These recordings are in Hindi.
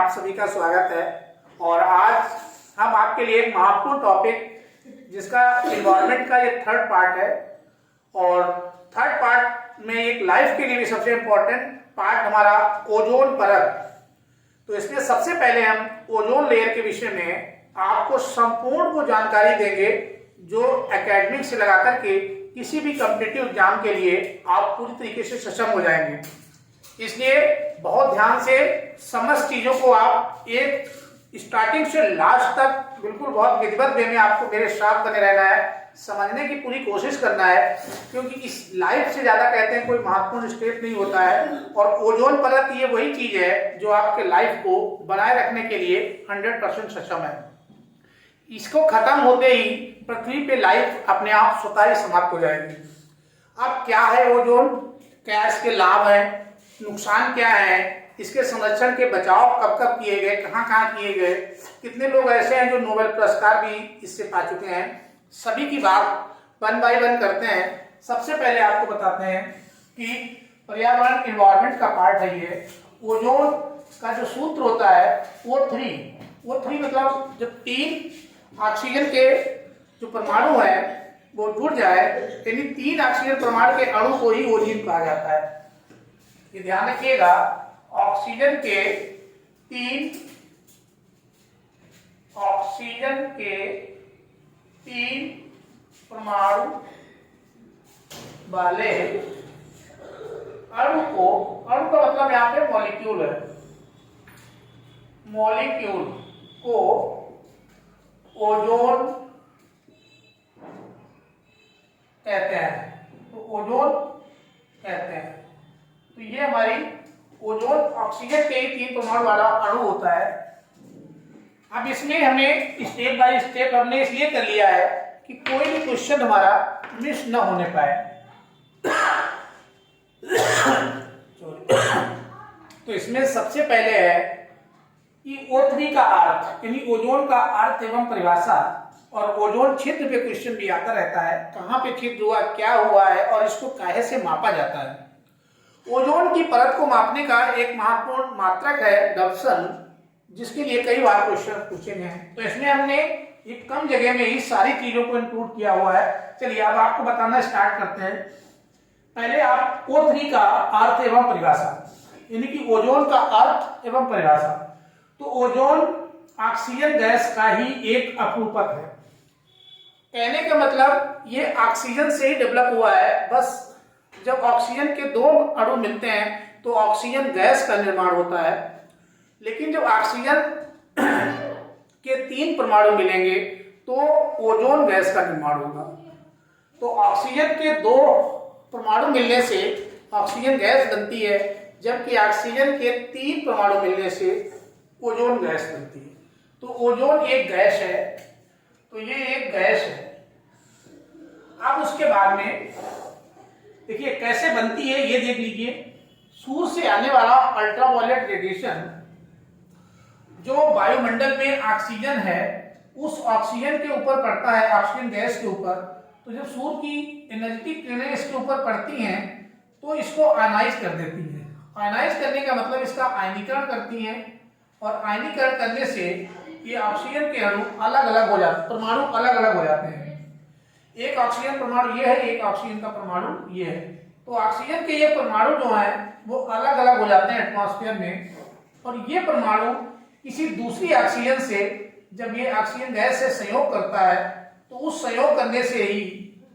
आप सभी का स्वागत है। और आज हम आपके लिए एक महत्वपूर्ण टॉपिक जिसका इन्वायरमेंट का ये थर्ड पार्ट है, और थर्ड पार्ट में एक लाइफ के लिए भी सबसे इम्पोर्टेंट पार्ट हमारा ओजोन परत। तो इसमें सबसे पहले हम ओजोन लेयर के विषय में आपको संपूर्ण वो जानकारी देंगे जो एकेडमिक से लगाकर के किसी भी कॉम्पिटिटिव एग्जाम के लिए आप पूरी तरीके से सक्षम हो जाएंगे। इसलिए बहुत ध्यान से समस्त चीजों को आप एक स्टार्टिंग से लास्ट तक बिल्कुल बहुत विधिवत वे में आपको मेरे साथ बने रहना है, समझने की पूरी कोशिश करना है, क्योंकि इस लाइफ से ज्यादा कहते हैं कोई महत्वपूर्ण स्टेप नहीं होता है। और ओजोन परत ये वही चीज है जो आपके लाइफ को बनाए रखने के लिए 100% सक्षम है। इसको खत्म होते ही पृथ्वी पे लाइफ अपने आप स्वतः ही समाप्त हो जाएगी। अब क्या है ओजोन, क्या इसके लाभ है, नुकसान क्या है, इसके संरक्षण के बचाव कब कब किए गए, कहाँ कहाँ किए गए, कितने लोग ऐसे हैं जो नोबेल पुरस्कार भी इससे पा चुके हैं, सभी की बात वन बाय वन करते हैं। सबसे पहले आपको बताते हैं कि पर्यावरण इन्वायरमेंट का पार्ट है ये। ओजोन का जो सूत्र होता है O3 मतलब जब 3 ऑक्सीजन के जो परमाणु है वो जुड़ जाए, यानी 3 ऑक्सीजन परमाणु के अणु को ही ओजोन कहा जाता है। ये ध्यान रखिएगा, ऑक्सीजन के 3 परमाणु वाले अणु का मतलब यहाँ पे मॉलिक्यूल है, मॉलिक्यूल को ओजोन कहते हैं। तो ओजोन कहते हैं। तो ये हमारी ओजोन ऑक्सीजन के 3 परमाणु वाला अणु होता है। अब इसमें हमें स्टेप बाय स्टेप हमने इसलिए कर लिया है कि कोई भी क्वेश्चन हमारा मिस न होने पाए। तो इसमें सबसे पहले है कि O3 का अर्थ, यानी ओजोन का अर्थ एवं परिभाषा। और ओजोन क्षेत्र पे क्वेश्चन भी आता रहता है, कहाँ पे छिद्र हुआ, क्या हुआ है और इसको काहे से मापा जाता है। ओजोन की परत को मापने का एक महत्वपूर्ण मात्रक है डॉप्सन, जिसके लिए कई बार क्वेश्चन पूछे गए हैं। तो इसमें हमने एक कम जगह में ही सारी चीजों को इंक्लूड किया हुआ है। चलिए अब आपको बताना स्टार्ट करते हैं। पहले आप O3 का अर्थ एवं परिभाषा, यानी कि ओजोन का अर्थ एवं परिभाषा। तो ओजोन ऑक्सीजन गैस का ही एक अपरूपक है। कहने का मतलब ये ऑक्सीजन से ही डेवलप हुआ है। बस जब ऑक्सीजन के 2 अणु मिलते हैं तो ऑक्सीजन गैस का निर्माण होता है, लेकिन जब ऑक्सीजन के 3 परमाणु मिलेंगे तो ओजोन गैस का निर्माण होगा। तो ऑक्सीजन के 2 परमाणु मिलने से ऑक्सीजन गैस बनती है, जबकि ऑक्सीजन के 3 परमाणु मिलने से ओजोन गैस बनती है। तो ओजोन एक गैस है, तो ये एक गैस है। अब उसके बाद में देखिए कैसे बनती है, ये देख लीजिए। सूर्य से आने वाला अल्ट्रावायलेट रेडिएशन जो वायुमंडल में ऑक्सीजन है उस ऑक्सीजन के ऊपर पड़ता है, ऑक्सीजन गैस के ऊपर। तो जब सूर्य की एनर्जेटिक किरणें इसके ऊपर पड़ती हैं तो इसको आयनाइज कर देती है। आयनाइज करने का मतलब इसका आयनीकरण करती हैं, और आयनीकरण करने से ये ऑक्सीजन के अणु अलग अलग हो जाते हैं, परमाणु अलग अलग हो जाते हैं। एक ऑक्सीजन परमाणु ये है, एक ऑक्सीजन का परमाणु ये है। तो ऑक्सीजन के ये परमाणु जो हैं वो अलग अलग हो जाते हैं एटमॉस्फेयर में, और ये परमाणु किसी दूसरी ऑक्सीजन से जब ये ऑक्सीजन गैस से संयोग करता है तो उस संयोग करने से ही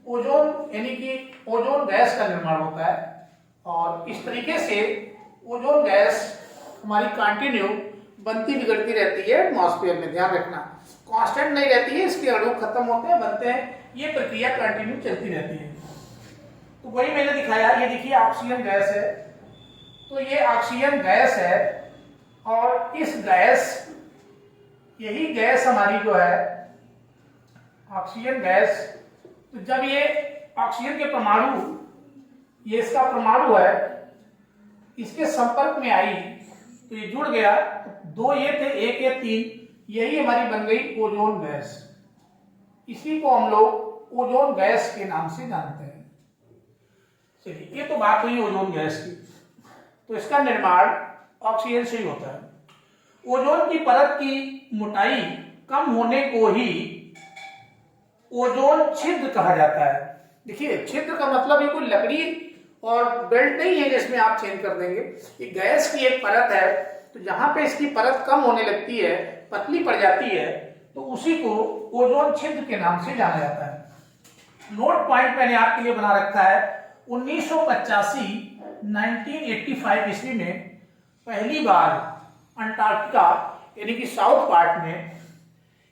ओजोन, यानी कि ओजोन गैस का निर्माण होता है। और इस तरीके से ओजोन गैस हमारी कंटिन्यू बनती बिगड़ती रहती है एटमॉस्फेयर में। ध्यान रखना, कांस्टेंट नहीं रहती है, इसके अणु खत्म होते हैं, बनते हैं, ये प्रक्रिया कंटिन्यू चलती रहती है। तो वही मैंने दिखाया, ये देखिए ऑक्सीजन गैस है। तो ये ऑक्सीजन गैस है, और इस गैस, यही गैस हमारी जो है ऑक्सीजन गैस, तो जब ये ऑक्सीजन के परमाणु, ये इसका परमाणु है, इसके संपर्क में आई तो ये जुड़ गया। 2 ये थे, 1 या 3, यही हमारी बन गई ओजोन गैस। इसी को हम लोग ओजोन गैस के नाम से जानते हैं। चलिए, ये तो बात हुई ओजोन गैस की। तो इसका निर्माण ऑक्सीजन से ही होता है। ओजोन की परत की मोटाई कम होने को ही ओजोन छिद्र कहा जाता है। देखिए, छिद्र का मतलब ये कोई लकड़ी और बेल्ट नहीं है जिसमें आप चेंज कर देंगे। ये गैस की एक परत है, तो जहां पे इसकी परत कम होने लगती है, पतली पड़ जाती है, तो उसी को ओजोन छिद्र के नाम से जाना जाता है। नोट पॉइंट मैंने आपके लिए बना रखा है। 1985 ईस्वी में पहली बार अंटार्कटिका यानी कि साउथ पार्ट में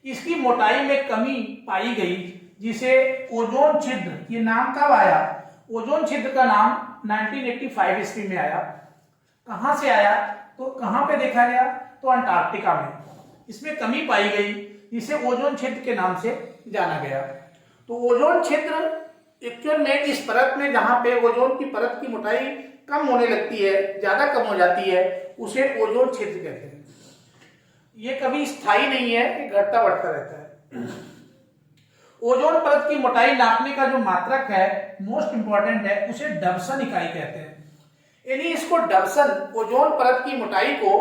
इसकी मोटाई में कमी पाई गई, जिसे ओजोन छिद्र, ये नाम कब आया? ओजोन छिद्र का नाम 1985 ईस्वी में आया। कहां से आया? तो कहां पे देखा गया? तो अंटार्कटिका में इसमें कमी पाई गई, जिसे ओजोन छिद्र के नाम से जाना गया। तो ओजोन छिद्र एक्चुअल में इस परत में जहां पे ओजोन की परत की मोटाई कम होने लगती है, ज्यादा कम हो जाती है, उसे ओजोन छिद्र कहते हैं। ये कभी स्थायी नहीं है, ये घटता बढ़ता रहता है। ओजोन परत की मोटाई नापने का जो मात्रक है, मोस्ट इंपॉर्टेंट है, उसे डबसन इकाई कहते हैं। यानी इसको डबसन, ओजोन परत की मोटाई को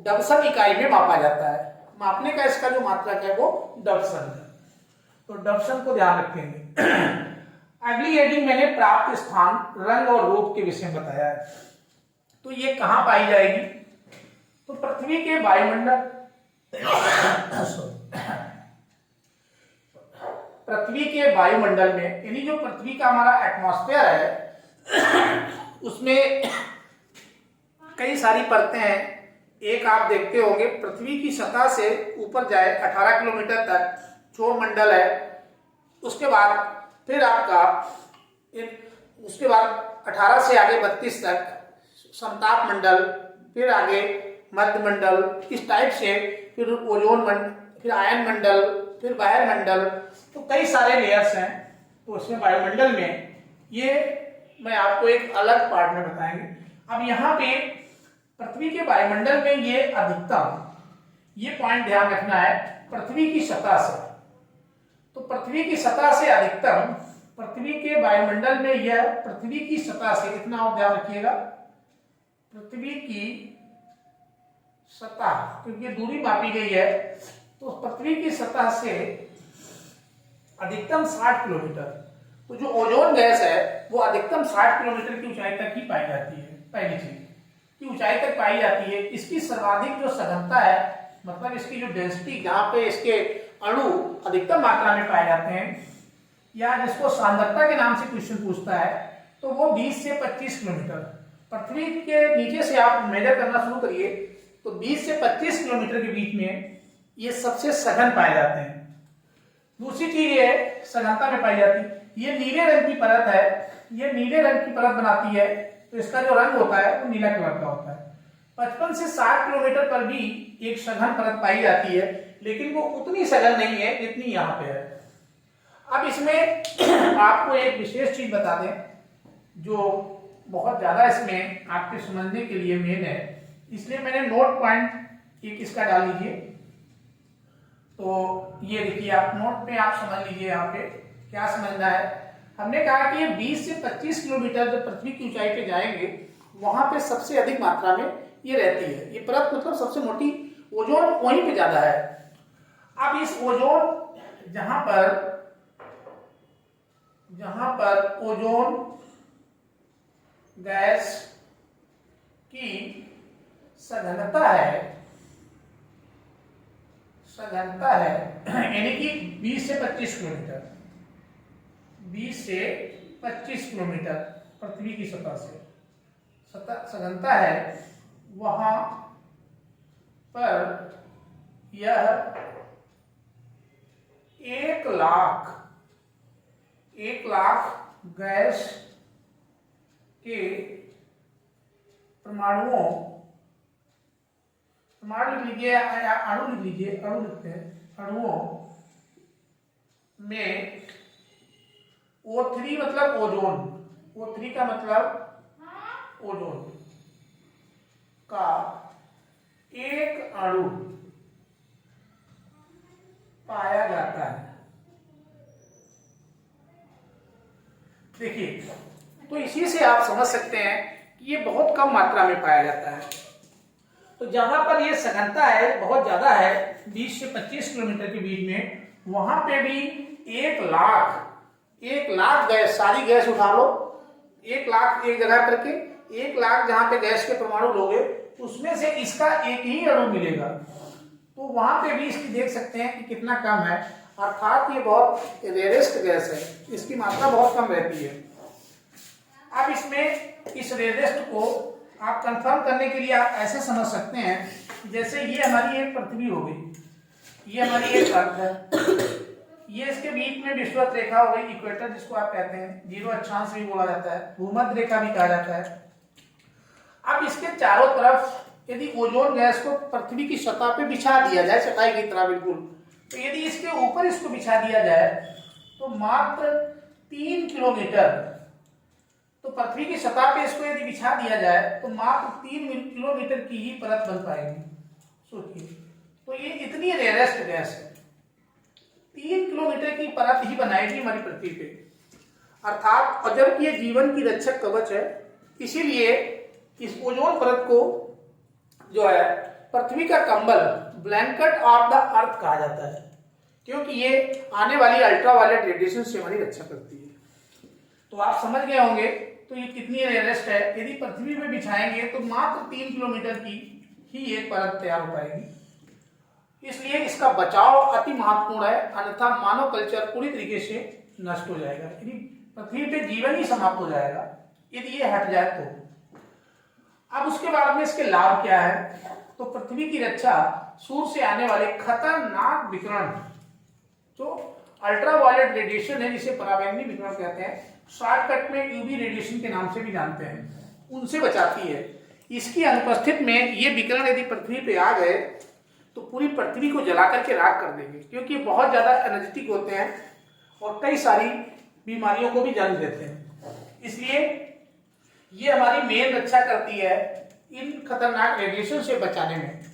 डबसन इकाई में मापा जाता है। मापने का इसका जो मात्रक है वो डबसन है। तो डबसन को ध्यान रखेंगे। अगली हेडिंग मैंने प्राप्त स्थान, रंग और रूप के विषय में बताया है। तो ये कहां पाई जाएगी? तो पृथ्वी के वायुमंडल पृथ्वी के वायुमंडल में, यानी जो पृथ्वी का हमारा एटमॉस्फेयर है, उसमें कई सारी परतें हैं। एक आप देखते होंगे, पृथ्वी की सतह से ऊपर जाए 18 किलोमीटर तक क्षोभ मंडल है। उसके बाद फिर आपका उसके बाद 18 से आगे 32 तक समताप मंडल, फिर आगे मध्य मंडल, इस टाइप से फिर ओजोन मंडल, फिर आयन मंडल, फिर बाह्य मंडल। तो कई सारे लेयर्स हैं। तो उसमें वायुमंडल में ये मैं आपको एक अलग पार्ट में बताएंगे। अब यहाँ पे पृथ्वी के वायुमंडल में ये अधिकतम, ये पॉइंट ध्यान रखना है, पृथ्वी की सतह से, तो पृथ्वी की सतह से अधिकतम पृथ्वी के वायुमंडल में यह पृथ्वी की सतह से, इतना आप ध्यान रखिएगा, पृथ्वी की सतह, क्योंकि दूरी मापी गई है, तो पृथ्वी की सतह से अधिकतम 60 किलोमीटर। तो जो ओजोन गैस है वो अधिकतम 60 किलोमीटर की ऊंचाई तक ही पाई जाती है। पहली चीज की ऊंचाई तक पाई जाती है। इसकी सर्वाधिक जो सघनता है, मतलब इसकी जो डेंसिटी, जहां पे इसके अणु अधिकतम मात्रा में पाए जाते हैं, या जिसको सांद्रता के नाम से क्वेश्चन पूछता है, तो वो 20 से 25 किलोमीटर। पृथ्वी के नीचे से आप मेजर करना शुरू करिए तो 20 से 25 किलोमीटर के बीच में ये सबसे सघन पाए जाते हैं। दूसरी चीज ये सघनता में पाई जाती है, ये नीले रंग की परत है, ये नीले रंग की परत बनाती है, तो इसका जो रंग होता है वो नीला कलर का होता है। 55 से 60 किलोमीटर पर भी एक सघन परत पाई जाती है, लेकिन वो उतनी सघन नहीं है जितनी यहाँ पे है। अब इसमें आपको एक विशेष चीज बता दें, जो बहुत ज्यादा इसमें आपके समझने के लिए मेन है, इसलिए मैंने नोट पॉइंट एक इसका डाल लीजिए। तो ये देखिए, आप नोट पे आप समझ लीजिए यहाँ पे क्या समझना है। हमने कहा कि ये 20 से 25 किलोमीटर जब पृथ्वी की ऊंचाई पे जाएंगे, वहां पे सबसे अधिक मात्रा में ये रहती है। ये परत मतलब सबसे मोटी, ओजोन वहीं पे ज्यादा है। अब इस ओजोन, जहां पर ओजोन गैस की सघनता है, यानी कि 20 से 25 किलोमीटर, 20 से 25 किलोमीटर पृथ्वी की सतह से सघनता है, वहां पर यह 1 लाख गैस के परमाणु लिख लीजिए, अणु लिख लीजिए, अणु लिखते हैं, अणुओं में O3 मतलब ओजोन, O3 का मतलब ओजोन का एक अणु पाया जाता है। देखिए, तो इसी से आप समझ सकते हैं कि ये बहुत कम मात्रा में पाया जाता है। तो जहां पर ये सघनता है बहुत ज्यादा है 20 से 25 किलोमीटर के बीच में, वहां पे भी 1 लाख गैस, सारी गैस उठा लो, 1 लाख एक जगह करके, 1 लाख जहां पे गैस के परमाणु लोगे उसमें से इसका एक ही अणु मिलेगा। तो वहां पे भी इसकी देख सकते हैं कि कितना कम है, अर्थात ये बहुत रेयरेस्ट गैस है, इसकी मात्रा बहुत कम रहती है। अब इसमें इस रेयरेस्ट को आप कंफर्म करने के लिए आप ऐसे समझ सकते हैं, जैसे ये हमारी एक पृथ्वी हो गई, ये हमारी एक अर्थ है, ये इसके बीच में विषुवत रेखा हो गई, इक्वेटर जिसको आप कहते हैं, 0 अक्षांश भी बोला जाता है, भूमध्य रेखा भी कहा जाता है। अब इसके चारों तरफ यदि ओजोन गैस को पृथ्वी की सतह पे बिछा दिया जाए, चटाई की तरह बिल्कुल, तो यदि इसके ऊपर इसको बिछा दिया जाए तो मात्र 3 किलोमीटर, तो पृथ्वी की सतह पे इसको यदि बिछा दिया जाए तो मात्र 3 किलोमीटर की ही परत बन पाएगी। सोचिए, तो ये इतनी रेयरेस्ट गैस है, 3 किलोमीटर की परत ही बनाएगी हमारी पृथ्वी पे, अर्थात अजब ये जीवन की रक्षक कवच है। इसीलिए इस ओजोन परत को जो है पृथ्वी का कंबल, ब्लैंकेट ऑफ द अर्थ कहा जाता है, क्योंकि ये आने वाली अल्ट्रावायलेट रेडिएशन से हमारी रक्षा करती है। तो आप समझ गए होंगे तो ये कितनी रेयरेस्ट है। यदि पृथ्वी में बिछाएंगे तो मात्र 3 किलोमीटर की ही एक परत तैयार हो पाएगी, इसलिए इसका बचाव अति महत्वपूर्ण है, अन्यथा मानव कल्चर पूरी तरीके से नष्ट हो जाएगा, यदि पृथ्वी पे जीवन ही समाप्त हो जाएगा यदि ये हट जाए तो। अब उसके बाद में इसके लाभ क्या है, तो पृथ्वी की रक्षा सूर्य से आने वाले खतरनाक विकिरण, जो अल्ट्रावायलेट रेडिएशन है जिसे पराबैंगनी विकिरण कहते हैं, शॉर्टकट में यूवी रेडिएशन के नाम से भी जानते हैं, उनसे बचाती है। इसकी अनुपस्थित में ये विकिरण यदि पृथ्वी पे आ गए तो पूरी पृथ्वी को जला करके राख कर देंगे, क्योंकि बहुत ज्यादा एनर्जेटिक होते हैं और कई सारी बीमारियों को भी जन्म देते हैं। इसलिए ये हमारी मेन रक्षा करती है इन खतरनाक रेडिएशन से बचाने में,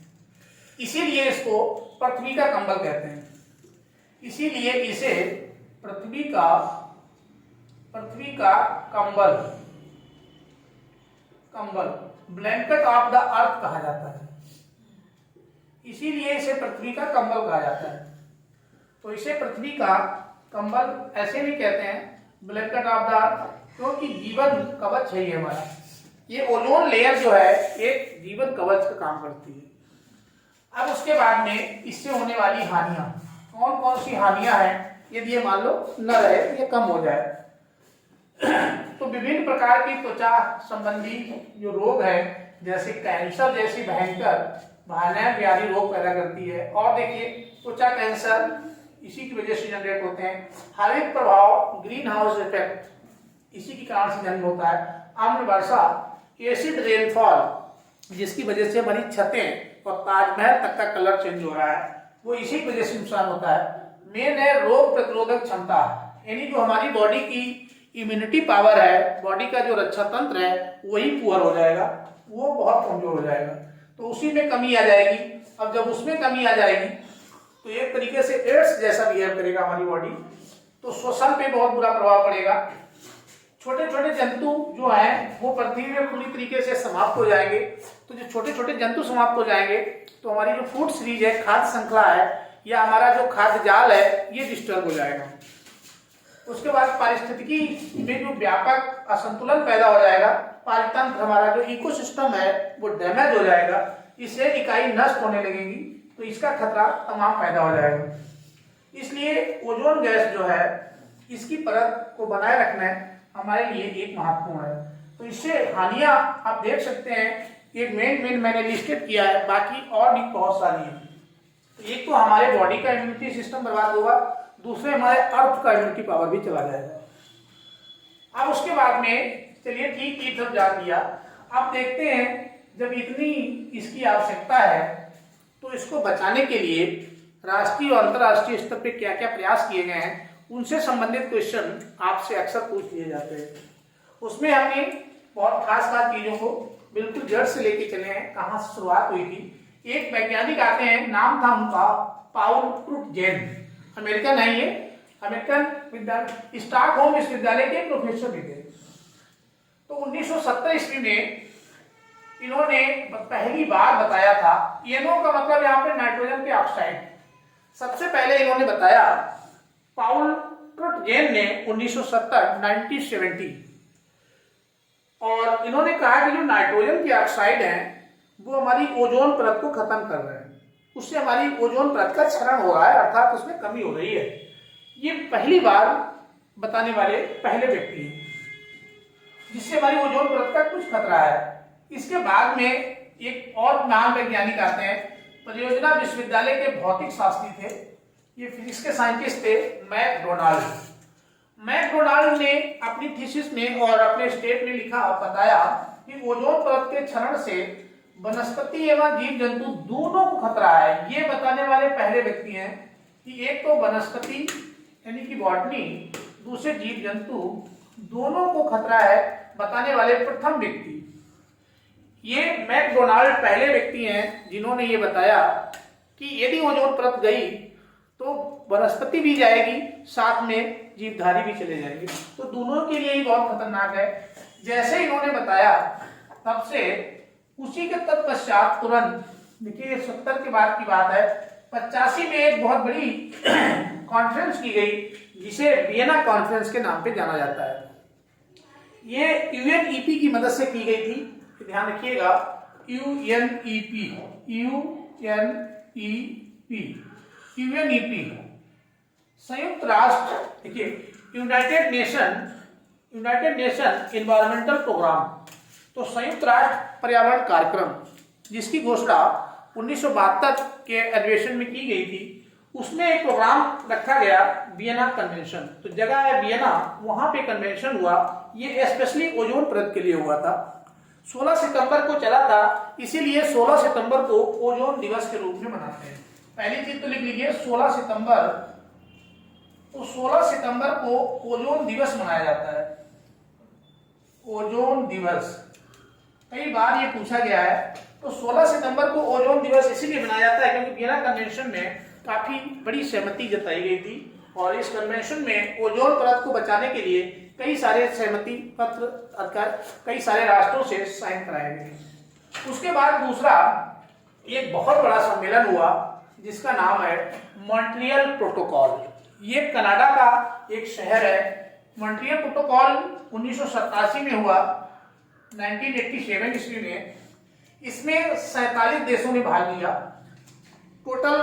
इसीलिए इसको पृथ्वी का कंबल कहते हैं। इसीलिए इसे पृथ्वी का कंबल ब्लैंकेट ऑफ द अर्थ कहा जाता है, इसीलिए इसे पृथ्वी का कंबल कहा जाता है। तो इसे पृथ्वी का कंबल ऐसे भी कहते हैं, ब्लैंकेट ऑफ द अर्थ, क्योंकि जीवन कवच है ये हमारा। ये ओजोन लेयर जो है एक जीवन कवच का काम करती है। अब उसके बाद में इससे होने वाली हानियां, कौन कौन सी हानियां हैं, यदि ये मान लो न रहे, ये कम हो जाए तो विभिन्न प्रकार की त्वचा संबंधी जो रोग है, जैसे कैंसर जैसी भयानक व्याधि रोग पैदा करती है। और देखिए, त्वचा कैंसर इसी की वजह से जनरेट होते हैं। हरित प्रभाव, ग्रीन हाउस इफेक्ट, इसी के कारण से जन्म होता है। अम्ल वर्षा, एसिड रेनफॉल, जिसकी वजह से हमारी छतें और ताजमहल तक का कलर चेंज हो रहा है, वो इसी की वजह से नुकसान होता है। मेन है रोग प्रतिरोधक क्षमता, यानी जो हमारी बॉडी की इम्यूनिटी पावर है, बॉडी का जो रक्षा तंत्र है, वही पुअर हो जाएगा, वो बहुत कमजोर हो जाएगा, तो उसी में कमी आ जाएगी। अब जब उसमें कमी आ जाएगी तो एक तरीके से एड्स जैसा बिहेव करेगा हमारी बॉडी, तो श्वसन पे बहुत बुरा प्रभाव पड़ेगा। छोटे छोटे जंतु जो हैं वो पृथ्वी में पूरी तरीके से समाप्त हो जाएंगे। तो जो छोटे छोटे जंतु समाप्त हो जाएंगे तो हमारी जो फूड सीरीज है, खाद्य श्रृंखला है, या हमारा जो खाद्य जाल है, ये डिस्टर्ब हो जाएगा। उसके बाद पारिस्थितिकी में जो व्यापक असंतुलन पैदा हो जाएगा, पारितंत्र, हमारा जो इकोसिस्टम है वो डैमेज हो जाएगा, इससे इकाई नष्ट होने लगेगी, तो इसका खतरा तमाम पैदा हो जाएगा। इसलिए ओजोन गैस जो है, इसकी परत को बनाए रखना हमारे लिए एक महत्वपूर्ण है। तो इससे हानियां आप देख सकते हैं, ये मेन मैंने लिस्टेड किया है, बाकी और भी बहुत सारी हैं। तो एक तो हमारे बॉडी का इम्यूनिटी सिस्टम बर्बाद होगा, दूसरे हमारे अर्थ का इम्यूनिटी पावर भी चला जाएगा। अब उसके बाद में चलिए ठीक की तरफ जा दिया। अब देखते हैं जब इतनी इसकी आवश्यकता है तो इसको बचाने के लिए राष्ट्रीय और अंतर्राष्ट्रीय स्तर पे क्या क्या प्रयास किए गए हैं, उनसे संबंधित क्वेश्चन आपसे अक्सर पूछ लिए जाते हैं। उसमें हमने बहुत खास चीजों को बिल्कुल जड़ से लेके चले हैं, कहाँ से शुरुआत हुई थी। एक वैज्ञानिक आते हैं, नाम था उनका पाउल ट्रुटजेन, अमेरिकन है ये, अमेरिकन विद्यालय स्टॉकहोम विश्वविद्यालय के प्रोफेसर भी थे। तो 1970 ईस्वी में इन्होंने पहली बार बताया था। NO का मतलब यहाँ पे नाइट्रोजन के ऑक्साइड। सबसे पहले इन्होंने बताया पाउल ट्रुटजेन ने 1970 और इन्होंने कहा कि जो नाइट्रोजन के ऑक्साइड हैं वो हमारी ओजोन परत को खत्म कर रहे हैं, उससे हमारी ओजोन परत का क्षरण हो रहा है, अर्थात उसमें कमी हो रही है। ये पहली बार बताने वाले पहले व्यक्ति हैं जिससे हमारी ओजोन परत का कुछ खतरा है। इसके बाद में एक और नाम वैज्ञानिक आते हैं, परियोजना विश्वविद्यालय के भौतिक शास्त्री थे, ये फिजिक्स के साइंटिस्ट थे, मैकडोनाल्ड ने अपनी थीसिस में और अपने स्टेट में लिखा और बताया कि ओजोन परत के क्षरण से वनस्पति एवं जीव जंतु दोनों को खतरा है। ये बताने वाले पहले व्यक्ति हैं कि एक तो वनस्पति यानी कि बॉटनी, दूसरे जीव जंतु दोनों को खतरा है बताने वाले प्रथम व्यक्ति ये मैकडोनाल्ड पहले व्यक्ति हैं जिन्होंने ये बताया कि यदि ओजोन परत गई तो वनस्पति भी जाएगी, साथ में जीवधारी भी चले जाएंगे, तो दोनों के लिए ही बहुत खतरनाक है। जैसे इन्होंने बताया तब से उसी के तत्पश्चात तुरंत, देखिए 70 के बाद की बात है, 85 में एक बहुत बड़ी कॉन्फ्रेंस की गई जिसे वियना कॉन्फ्रेंस के नाम पे जाना जाता है। ये UNEP की मदद से की गई थी, ध्यान रखिएगा, UNEP संयुक्त राष्ट्र, देखिए यूनाइटेड नेशन एनवायरमेंटल प्रोग्राम, तो संयुक्त राष्ट्र पर्यावरण कार्यक्रम जिसकी घोषणा 1972 के अधिवेशन में की गई थी, उसमें एक प्रोग्राम रखा गया वियना कन्वेंशन। तो जगह है वियना, वहां पे कन्वेंशन हुआ, ये स्पेशली ओजोन परत के लिए हुआ था। 16 सितंबर को चला था, इसीलिए 16 सितंबर को ओजोन दिवस के रूप में मनाते हैं। पहली चीज तो लिख लीजिए 16 सितंबर, तो 16 सितंबर को ओजोन दिवस मनाया जाता है। ओजोन दिवस कई बार ये पूछा गया है, तो 16 सितंबर को ओजोन दिवस इसीलिए मनाया जाता है क्योंकि वियना कन्वेंशन में काफी बड़ी सहमति जताई गई थी और इस कन्वेंशन में ओजोन परत को बचाने के लिए कई सारे सहमति पत्र कई सारे राष्ट्रों से साइन कराए गए। उसके बाद दूसरा एक बहुत बड़ा सम्मेलन हुआ जिसका नाम है मॉन्ट्रियल प्रोटोकॉल। ये कनाडा का एक शहर है। मॉन्ट्रियल प्रोटोकॉल 1987 में हुआ, 1987 ईस्वी में। इसमें 47 देशों ने भाग लिया। टोटल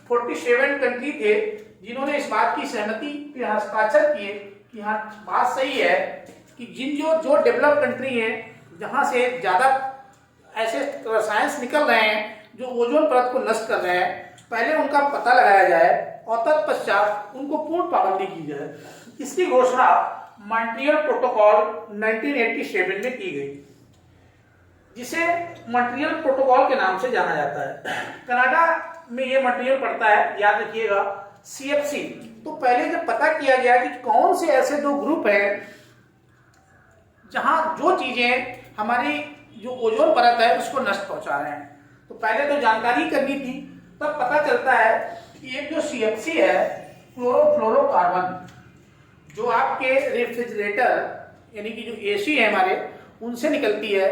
47 कंट्री थे जिन्होंने इस बात की सहमति पे हस्ताक्षर किए कि हाँ बात सही है कि जो डेवलप कंट्री हैं जहां से ज्यादा ऐसे रसायन निकल रहे हैं जो ओजोन परत को नष्ट कर रहे हैं, पहले उनका पता लगाया जाए और तत्पश्चात उनको पूर्ण पाबंदी की जाए। इसकी घोषणा मॉन्ट्रियल प्रोटोकॉल 1987 में की गई, जिसे मॉन्ट्रियल प्रोटोकॉल के नाम से जाना जाता है। कनाडा में ये मटेरियल पड़ता है, याद रखिएगा CFC। तो पहले जब पता किया गया कि कौन से ऐसे दो ग्रुप हैं जहां जो चीजें हमारी जो ओजोन परत है उसको नष्ट पहुंचा रहे हैं, तो पहले तो जानकारी करनी थी। तब पता चलता है कि एक जो CFC है, क्लोरोफ्लोरोकार्बन, जो आपके रेफ्रिजरेटर यानी कि जो AC है हमारे, उनसे निकलती है।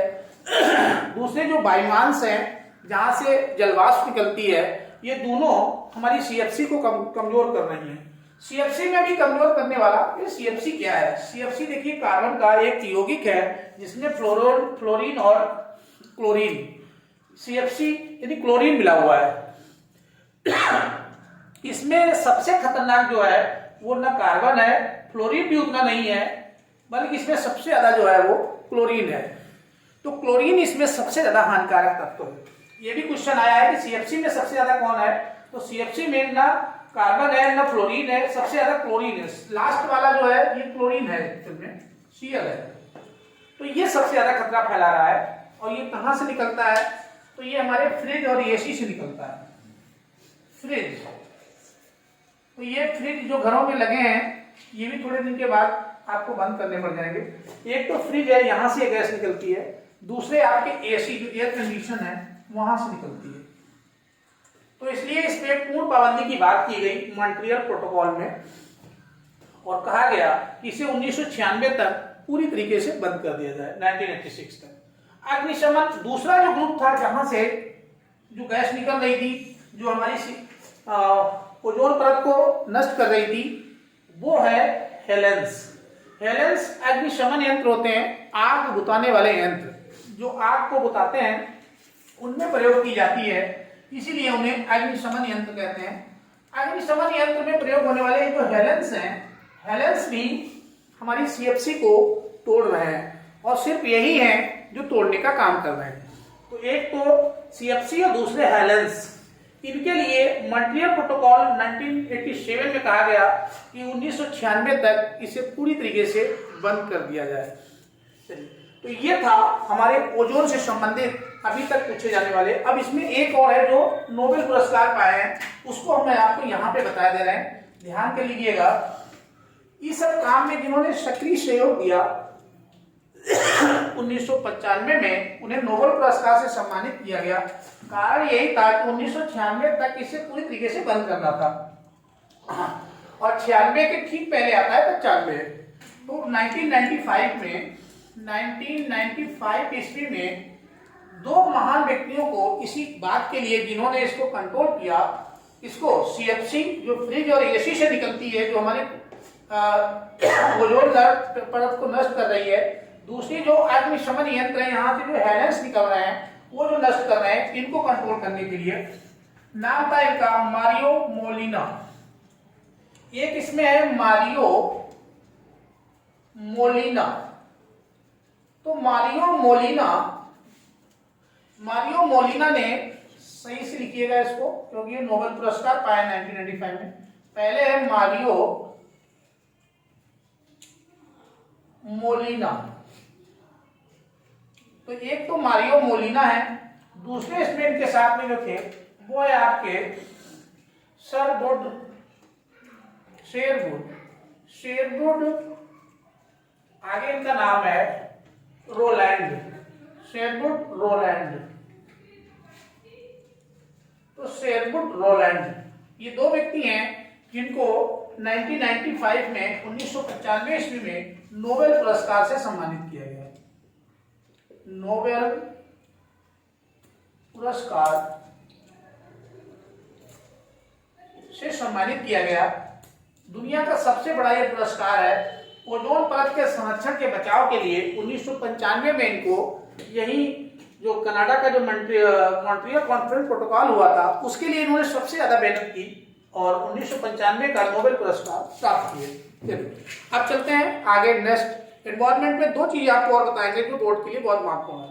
दूसरे जो वायुयांश हैं जहां से जलवाष्प निकलती है, ये दोनों हमारी CFC को कमजोर कर रही हैं। CFC में भी कमजोर करने वाला ये CFC क्या है? CFC देखिए कार्बन का एक यौगिक है जिसमें फ्लोरीन और क्लोरीन, CFC यानी क्लोरीन मिला हुआ है। इसमें सबसे खतरनाक जो है वो न कार्बन है, फ्लोरीन भी उतना नहीं है, बल्कि इसमें सबसे ज्यादा जो है वो क्लोरीन है। तो क्लोरीन इसमें सबसे ज्यादा हानिकारक तत्व है। ये भी क्वेश्चन आया है कि CFC में सबसे ज्यादा कौन है, तो CFC में ना कार्बन है ना फ्लोरीन है, सबसे ज्यादा क्लोरीन है। लास्ट वाला जो है ये क्लोरीन है, Cl है। तो ये सबसे ज्यादा खतरा फैला रहा है। और ये कहां से निकलता है, तो ये हमारे फ्रिज और AC से निकलता है। फ्रिज, तो ये फ्रिज जो घरों में लगे हैं ये भी थोड़े दिन के बाद आपको बंद करने पड़ जाएंगे। एक तो फ्रिज है, यहां से गैस निकलती है, दूसरे आपके AC जो एयर कंडीशन है वहां से निकलती है। तो इसलिए इस पे पूर्ण पाबंदी की बात की गई मॉन्ट्रियल प्रोटोकॉल में और कहा गया कि इसे 1996 तक पूरी तरीके से बंद कर दिया जाए, 1986 तक। अग्निशमन दूसरा जो ग्रुप था जहां से जो गैस निकल रही थी, जो हमारी ओजोन परत को नष्ट कर रही थी, वो है हेलेंस। हेलेंस अग्निशमन यंत्र होते हैं, आग बुताने वाले यंत्र, जो आग को बुताते हैं उनमें प्रयोग की जाती है, इसीलिए उन्हें अग्निशमन यंत्र कहते हैं। अग्निशमन यंत्र में प्रयोग होने वाले जो हेलेंस हैं, हेलेंस भी हमारी सीएफसी को तोड़ रहे हैं, और सिर्फ यही हैं जो तोड़ने का काम कर रहे हैं। तो एक तो सीएफसी और दूसरे हेलेंस, इनके लिए मॉन्ट्रियल प्रोटोकॉल 1987 में कहा गया कि 1996 तक इसे पूरी तरीके से बंद कर दिया जाए। तो ये था हमारे ओजोन से संबंधित अभी तक पूछे जाने वाले। अब इसमें एक और है जो नोबेल पुरस्कार पाए हैं, उसको हम आपको यहाँ पे बता दे रहे हैं, ध्यान कर लीजिएगा। इस सब काम में जिन्होंने सक्रिय सहयोग दिया 1995 में उन्हें नोबेल पुरस्कार से सम्मानित किया गया। कारण यही था कि 1996 तक इसे पूरी तरीके से बंद करना था, और 96 के ठीक पहले आता है 95। तो 1995 ईस्वी में दो महान व्यक्तियों को इसी बात के लिए, जिन्होंने इसको कंट्रोल किया, इसको सीएफसी जो फ्रिज और एसी से निकलती है, जो हमारे ओजोन परत को नष्ट कर रही है, दूसरी जो अग्निशमन यंत्र है, यहाँ से जो हेलेंस निकल रहे हैं वो जो नष्ट कर रहे हैं, इनको कंट्रोल करने के लिए नाम था इनका मारियो मोलिना। एक इसमें है मारियो मोलिना। तो मारियो मोलिना ने, सही से लिखिएगा इसको क्योंकि ये नोबेल पुरस्कार पाया 1995 में। पहले है मारियो मोलिना, तो एक तो मारियो मोलिना है, दूसरे इसमें इनके साथ में जो थे वो है आपके शेरवुड, आगे इनका नाम है रोलैंड, शेरवुड रोलैंड। तो शेरवुड रोलैंड ये दो व्यक्ति हैं जिनको 1995 में 1995 ईस्वी में नोबेल पुरस्कार से सम्मानित किया गया। नोबेल पुरस्कार से सम्मानित किया गया। दुनिया का सबसे बड़ा ये पुरस्कार है। ओजोन परत के संरक्षण के बचाव के लिए 1995 में इनको यही जो कनाडा का जो मॉन्ट्रियल कॉन्फ्रेंस प्रोटोकॉल हुआ था, उसके लिए इन्होंने सबसे ज्यादा मेहनत की और 1995 का नोबेल पुरस्कार प्राप्त किए। अब चलते हैं आगे नेक्स्ट। एनवायरनमेंट में दो चीजें आपको और बताएंगे जो बोर्ड के लिए बहुत महत्वपूर्ण है।